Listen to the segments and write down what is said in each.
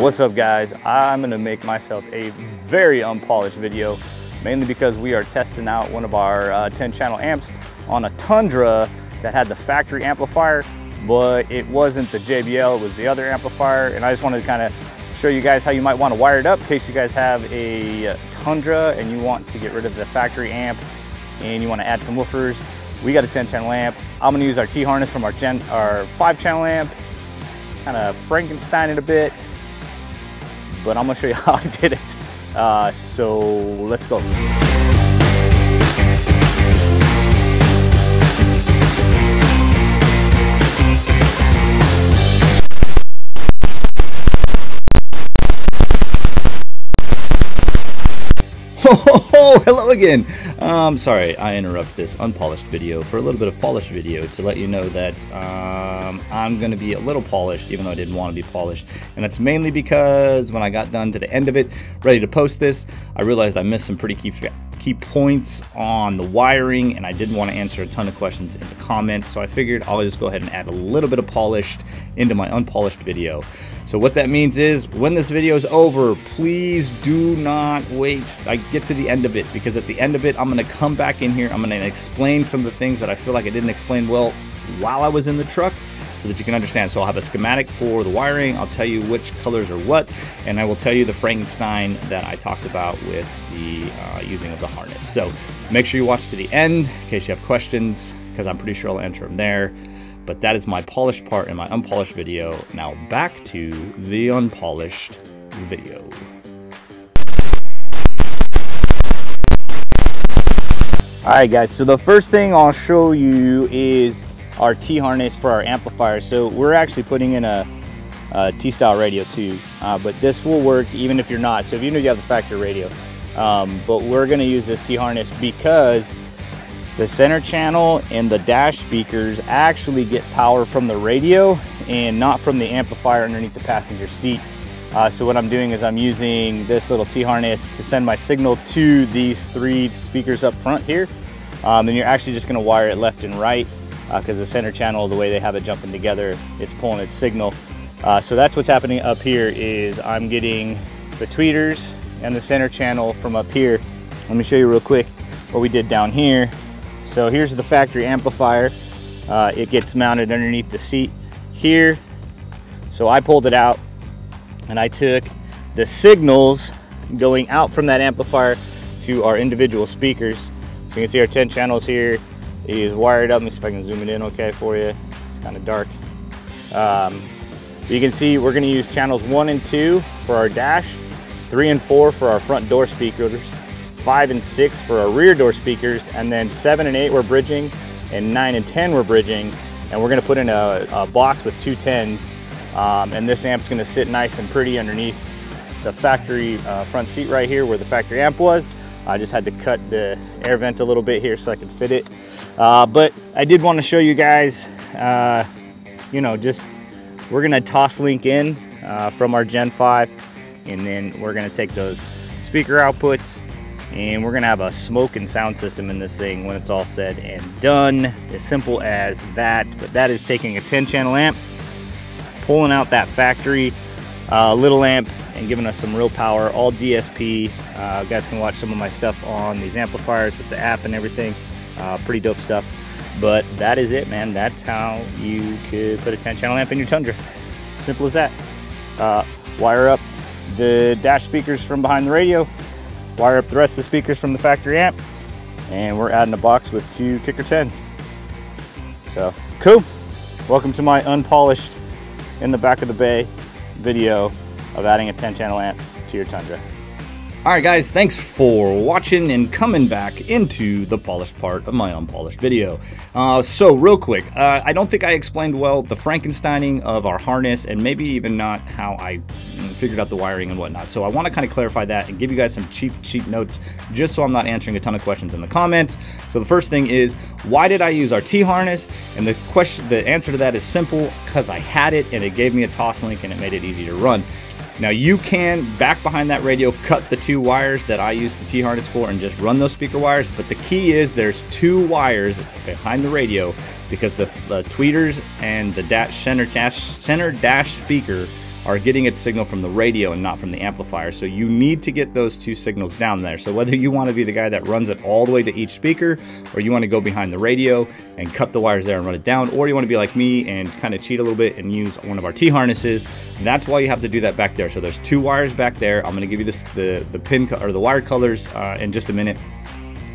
What's up guys? I'm gonna make myself a very unpolished video, mainly because we are testing out one of our 10 channel amps on a Tundra that had the factory amplifier, but it wasn't the JBL, it was the other amplifier. And I just wanted to kind of show you guys how you might want to wire it up in case you guys have a Tundra and you want to get rid of the factory amp and you want to add some woofers. We got a 10 channel amp. I'm gonna use our T-harness from our 5 channel amp, kind of Frankenstein it a bit, but I'm gonna show you how I did it. So let's go. Hello again. Sorry, I interrupt this unpolished video for a little bit of polished video to let you know that I'm going to be a little polished, even though I didn't want to be polished. And that's mainly because when I got done to the end of it, ready to post this, I realized I missed some pretty key points on the wiring, and I didn't want to answer a ton of questions in the comments, so I figured I'll just go ahead and add a little bit of polished into my unpolished video. So what that means is when this video is over, please do not wait. I get to the end of it, because at the end of it I'm going to come back in here, I'm going to explain some of the things that I feel like I didn't explain well while I was in the truck, so that you can understand. So I'll have a schematic for the wiring, I'll tell you which colors are what, and I will tell you the Frankenstein that I talked about with the using of the harness. So make sure you watch to the end in case you have questions, because I'm pretty sure I'll answer them there. But that is my polished part in my unpolished video. Now back to the unpolished video. Alright guys, so the first thing I'll show you is our T-harness for our amplifier. So we're actually putting in a T-style radio too, but this will work even if you're not. So if you know you have the factory radio, but we're going to use this T-harness because the center channel and the dash speakers actually get power from the radio and not from the amplifier underneath the passenger seat. So what I'm doing is I'm using this little T-harness to send my signal to these 3 speakers up front here. And you're actually just going to wire it left and right, because the center channel, the way they have it jumping together, it's pulling its signal. So that's what's happening up here is I'm getting the tweeters and the center channel from up here. Let me show you real quick what we did down here. So here's the factory amplifier. It gets mounted underneath the seat here. So I pulled it out and I took the signals going out from that amplifier to our individual speakers. So you can see our 10 channels here is wired up. Let me see if I can zoom it in okay for you. It's kind of dark. You can see we're going to use channels 1 and 2 for our dash, 3 and 4 for our front door speakers, 5 and 6 for our rear door speakers, and then 7 and 8 we're bridging, and 9 and 10 we're bridging. And we're going to put in a box with 2 10s, and this amp's going to sit nice and pretty underneath the factory front seat right here where the factory amp was. I just had to cut the air vent a little bit here so I could fit it. But I did want to show you guys, you know, just we're going to toss link in from our Gen 5, and then we're going to take those speaker outputs and we're going to have a smoke and sound system in this thing when it's all said and done. As simple as that. But that is taking a 10 channel amp, pulling out that factory little amp, and giving us some real power, all DSP. You guys can watch some of my stuff on these amplifiers with the app and everything. Pretty dope stuff. But that is it, man. That's how you could put a 10 channel amp in your Tundra. Simple as that. Wire up the dash speakers from behind the radio, wire up the rest of the speakers from the factory amp, and we're adding a box with 2 kicker 10s. So cool. Welcome to my unpolished in the back of the bay video of adding a 10 channel amp to your Tundra. Alright guys, thanks for watching and coming back into the polished part of my unpolished video. So real quick, I don't think I explained well the Frankensteining of our harness, and maybe even not how I figured out the wiring and whatnot. So I want to kind of clarify that and give you guys some cheap notes, just so I'm not answering a ton of questions in the comments. So the first thing is, why did I use our T-harness? And the answer to that is simple, because I had it and it gave me a toss link and it made it easy to run. Now you can, back behind that radio, cut the 2 wires that I use the T-harness for and just run those speaker wires, but the key is there's 2 wires behind the radio, because the tweeters and the center dash speaker are getting its signal from the radio and not from the amplifier. So you need to get those two signals down there. So whether you want to be the guy that runs it all the way to each speaker, or you want to go behind the radio and cut the wires there and run it down, or you want to be like me and kind of cheat a little bit and use one of our T-harnesses, that's why you have to do that back there. So there's two wires back there. I'm going to give you the pin or the wire colors in just a minute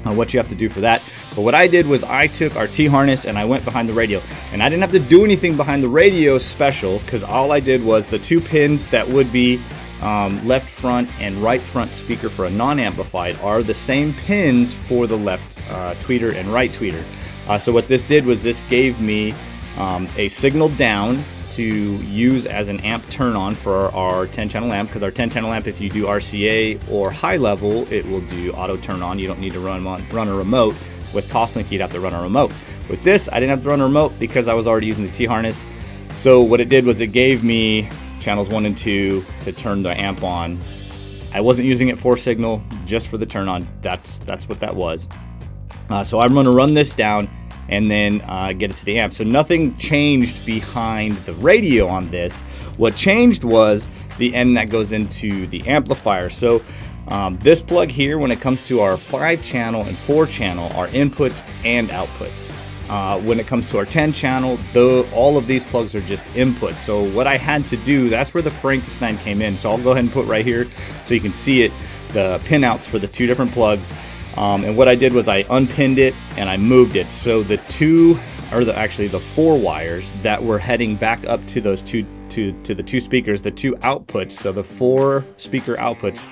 on what you have to do for that. But what I did was I took our T-harness and I went behind the radio, and I didn't have to do anything behind the radio special, because all I did was the two pins that would be left front and right front speaker for a non-amplified are the same pins for the left tweeter and right tweeter. So what this did was this gave me a signal down to use as an amp turn on for our 10 channel amp, because our 10 channel amp, if you do RCA or high level, it will do auto turn on. You don't need to run a remote. With Toslink, you'd have to run a remote. With this, I didn't have to run a remote because I was already using the T-harness. So what it did was it gave me channels 1 and 2 to turn the amp on. I wasn't using it for signal, just for the turn on. That's what that was. So I'm going to run this down and then get it to the amp. So nothing changed behind the radio on this. What changed was the end that goes into the amplifier. So this plug here, when it comes to our 5-channel and 4-channel, are inputs and outputs. When it comes to our 10-channel, all of these plugs are just inputs. So what I had to do, that's where the Frankenstein came in. So I'll go ahead and put right here so you can see it, the pin outs for the two different plugs. And what I did was I unpinned it and I moved it. So the actually the 4 wires that were heading back up to those to the two speakers, the two outputs. So the 4 speaker outputs,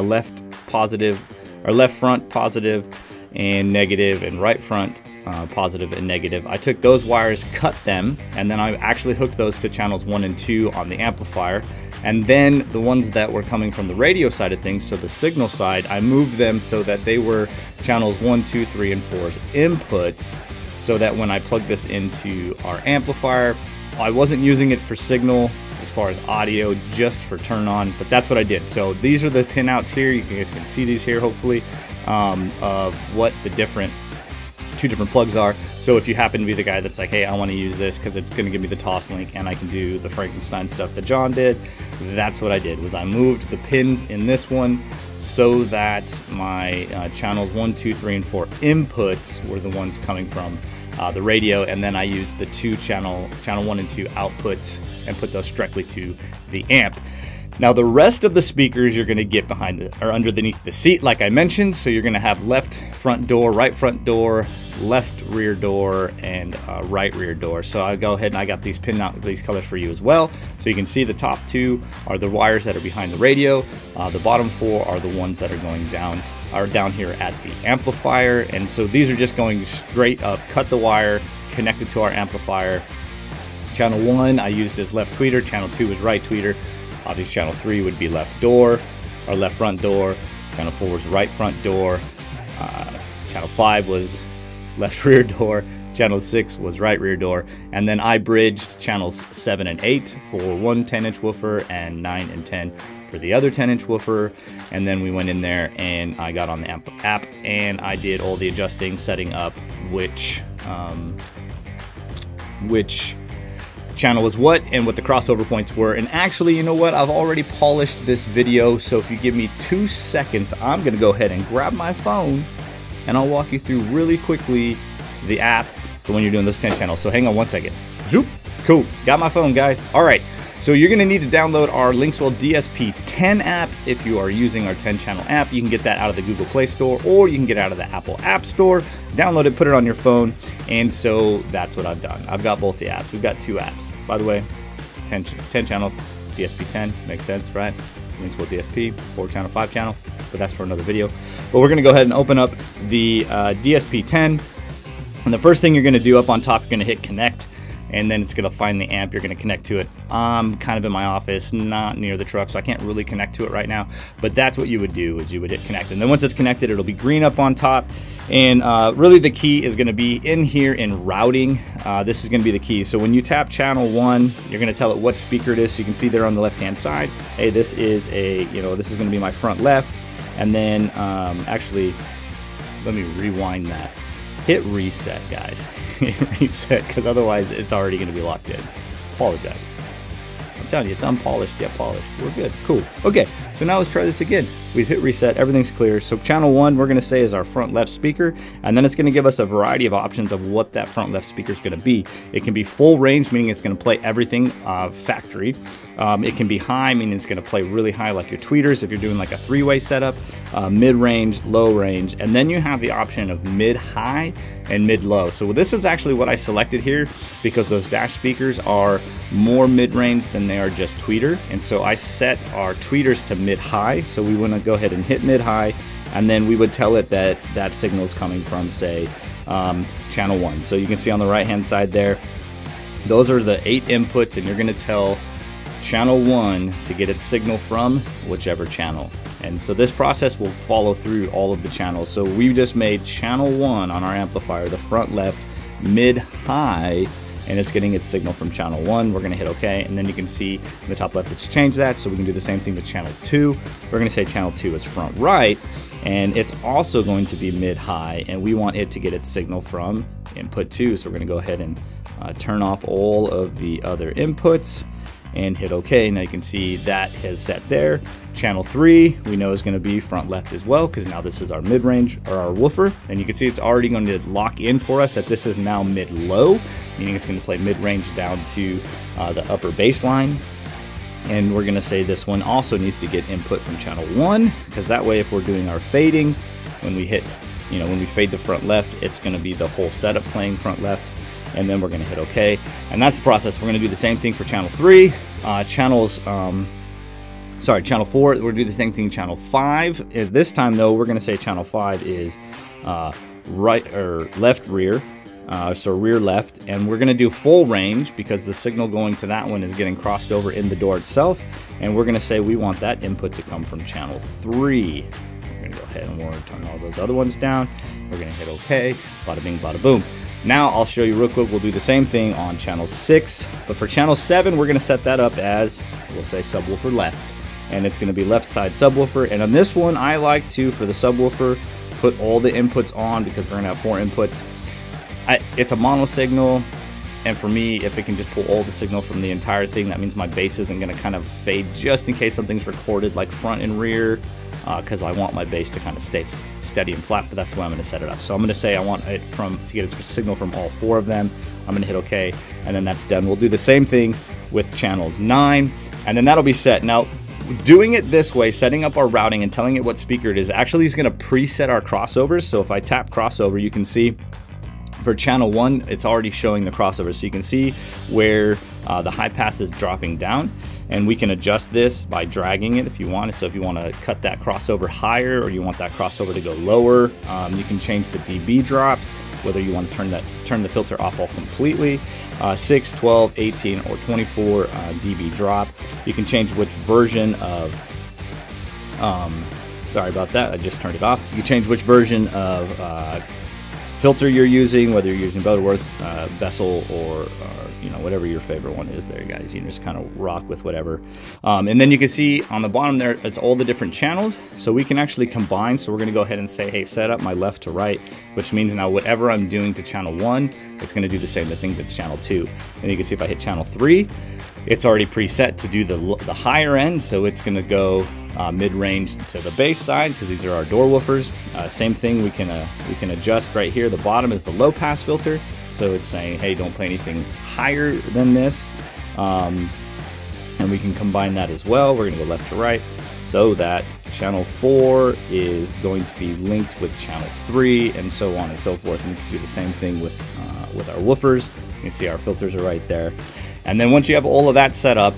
left front positive and negative, and right front positive and negative. I took those wires, cut them, and then I actually hooked those to channels 1 and 2 on the amplifier. And then the ones that were coming from the radio side of things, so the signal side, I moved them so that they were channels 1, 2, 3, and 4's inputs, so that when I plug this into our amplifier, I wasn't using it for signal as far as audio, just for turn on, but that's what I did. So these are the pin outs here. You guys can see these here, hopefully, of what the two different plugs are. So if you happen to be the guy that's like, hey, I want to use this because it's going to give me the Toslink and I can do the Frankenstein stuff that John did, that's what I did. Was I moved the pins in this one so that my channels 1, 2, 3, and 4 inputs were the ones coming from the radio, and then I used the channel 1 and 2 outputs and put those directly to the amp. Now the rest of the speakers you're going to get behind or underneath the seat, like I mentioned. So you're going to have left front door, right front door, left rear door, and right rear door. So I'll go ahead and I got these pin out these colors for you as well. So you can see the top 2 are the wires that are behind the radio. The bottom 4 are the ones that are going down here at the amplifier. And so these are just going straight up, cut the wire, connected to our amplifier. Channel 1 I used as left tweeter, channel 2 is right tweeter. Obviously channel 3 would be left door or left front door. Channel 4 was right front door. Channel 5 was left rear door. Channel 6 was right rear door. And then I bridged channels 7 and 8 for one 10-inch woofer and 9 and 10 for the other 10-inch woofer. And then we went in there and I got on the app and I did all the adjusting, setting up which channel was what and what the crossover points were. And actually, you know what, I've already polished this video, so if you give me 2 seconds, I'm gonna go ahead and grab my phone and I'll walk you through really quickly the app for when you're doing those 10 channels. So hang on 1 second. Zoop. Cool, got my phone, guys. All right, so you're gonna need to download our Linkswell DSP 10 app. If you are using our 10 channel app, you can get that out of the Google Play Store, or you can get it out of the Apple App Store. Download it, put it on your phone, and so that's what I've done. I've got both the apps. We've got 2 apps. By the way, 10 channels, DSP 10, makes sense, right? Linkswell DSP, 4 channel, 5 channel, but that's for another video. But we're gonna go ahead and open up the DSP 10, and the first thing you're gonna do up on top, you're gonna hit connect, and then it's gonna find the amp. You're gonna connect to it. I'm kind of in my office, not near the truck, so I can't really connect to it right now, but that's what you would do, is you would hit connect. And then once it's connected, it'll be green up on top. And really the key is gonna be in here in routing. This is gonna be the key. So when you tap channel 1, you're gonna tell it what speaker it is. So you can see there on the left-hand side, hey, this is this is gonna be my front left. And then actually, let me rewind that. Hit reset, guys. Hit reset, because otherwise it's already going to be locked in. Apologize. I'm telling you, it's unpolished yet polished. We're good. Cool. Okay, so now let's try this again. We've hit reset. Everything's clear. So channel 1, we're going to say is our front left speaker, and then it's going to give us a variety of options of what that front left speaker is going to be. It can be full range, meaning it's going to play everything factory. It can be high, meaning it's going to play really high, like your tweeters if you're doing like a 3-way setup, mid-range, low range, and then you have the option of mid-high and mid-low. So this is actually what I selected here because those dash speakers are more mid-range than they are just tweeter, and so I set our tweeters to mid-high. So we want to go ahead and hit mid-high, and then we would tell it that that signal is coming from, say, channel 1. So you can see on the right hand side there, those are the 8 inputs, and you're going to tell channel 1 to get its signal from whichever channel. And so this process will follow through all of the channels. So we just made channel 1 on our amplifier, the front left, mid-high, and it's getting its signal from channel 1. We're going to hit OK, and then you can see in the top left it's changed that, so we can do the same thing with channel 2. We're going to say channel 2 is front right, and it's also going to be mid-high, and we want it to get its signal from input 2. So we're going to go ahead and turn off all of the other inputs and hit OK. Now you can see that has set there. Channel 3 we know is going to be front left as well, because now this is our mid-range or our woofer, and you can see it's already going to lock in for us that this is now mid-low, meaning it's going to play mid-range down to the upper bass line. And we're going to say this one also needs to get input from channel 1, because that way if we're doing our fading, when we hit, when we fade the front left, it's going to be the whole setup playing front left. And then we're going to hit OK, and that's the process. We're going to do the same thing for channel 3. Channel 4, we're going to do the same thing channel 5. This time though, we're going to say channel 5 is right or left rear, so rear left, and we're going to do full range because the signal going to that one is getting crossed over in the door itself, and we're going to say we want that input to come from channel 3. We're going to go ahead and we're going to turn all those other ones down. We're going to hit OK, bada bing, bada boom. Now I'll show you real quick, we'll do the same thing on channel 6, but for channel 7 we're going to set that up as, we'll say subwoofer left, and it's going to be left side subwoofer. And on this one I like to, for the subwoofer, put all the inputs on because we're going to have 4 inputs. It's a mono signal, and for me, if it can just pull all the signal from the entire thing, that means my bass isn't going to kind of fade just in case something's recorded like front and rear, because I want my bass to kind of stay steady and flat, but that's the way I'm going to set it up. So I'm going to say I want it to get its signal from all 4 of them. I'm going to hit OK, and then that's done. We'll do the same thing with channels 9, and then that'll be set. Now, doing it this way, setting up our routing and telling it what speaker it is, actually is going to preset our crossovers. So if I tap crossover, you can see for channel 1, it's already showing the crossover. So you can see where the high pass is dropping down, and we can adjust this by dragging it if you want. So if you want to cut that crossover higher or you want that crossover to go lower, you can change the dB drops, whether you want to turn the filter off all completely, 6, 12, 18, or 24 dB drop. You can change which version of, sorry about that, I just turned it off. You can change which version of filter you're using, whether you're using Butterworth, Bessel, or whatever your favorite one is there, guys. You can just kind of rock with whatever. And then you can see on the bottom there, it's all the different channels. So we can actually combine. So we're going to go ahead and say, hey, set up my left to right, which means now whatever I'm doing to channel 1, it's going to do the same thing to channel 2. And you can see if I hit channel 3, it's already preset to do the higher end. So it's going to go mid-range to the bass side because these are our door woofers. Same thing, we can adjust right here. The bottom is the low pass filter, so it's saying, hey, don't play anything higher than this, and we can combine that as well. We're going to go left to right so that channel 4 is going to be linked with channel 3, and so on and so forth. And we can do the same thing with our woofers. You can see our filters are right there. And then once you have all of that set up,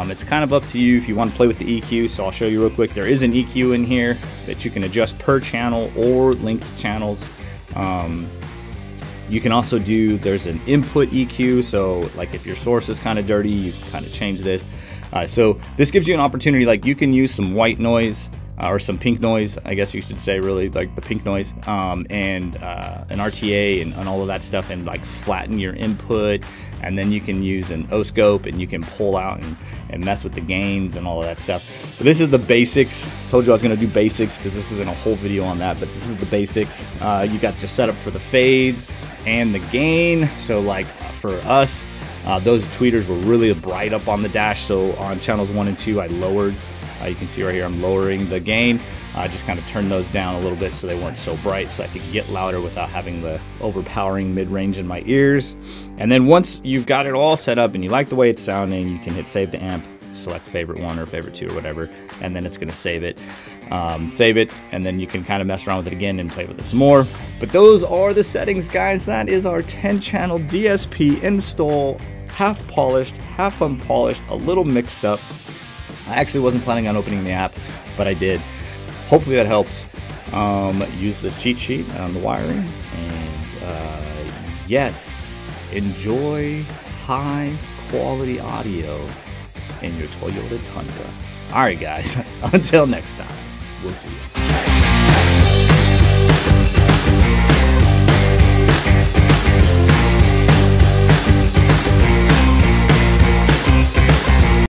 it's kind of up to you if you want to play with the EQ. So I'll show you real quick. There is an EQ in here that you can adjust per channel or linked channels. You can also do, there's an input EQ. So like if your source is kind of dirty, you can kind of change this. So this gives you an opportunity, like you can use some white noise or some pink noise, I guess you should say, really, like the pink noise, and an RTA and all of that stuff, and like flatten your input. And then you can use an O-scope, and you can pull out and mess with the gains and all of that stuff. But this is the basics. I told you I was going to do basics because this isn't a whole video on that, but this is the basics. You got your setup for the fades and the gain. So like for us, those tweeters were really bright up on the dash. So on channels 1 and 2, I lowered. You can see right here, I'm lowering the gain. Just kind of turned those down a little bit so they weren't so bright, so I could get louder without having the overpowering mid-range in my ears. And then once you've got it all set up and you like the way it's sounding, you can hit save to amp, select favorite 1 or favorite 2 or whatever, and then it's going to save it. And then you can kind of mess around with it again and play with it some more. But those are the settings, guys. That is our 10-channel DSP install, half polished, half unpolished, a little mixed up. I actually wasn't planning on opening the app, but I did. Hopefully that helps. Use this cheat sheet on the wiring, and yes, enjoy high quality audio in your Toyota Tundra. All right, guys, until next time, we'll see you.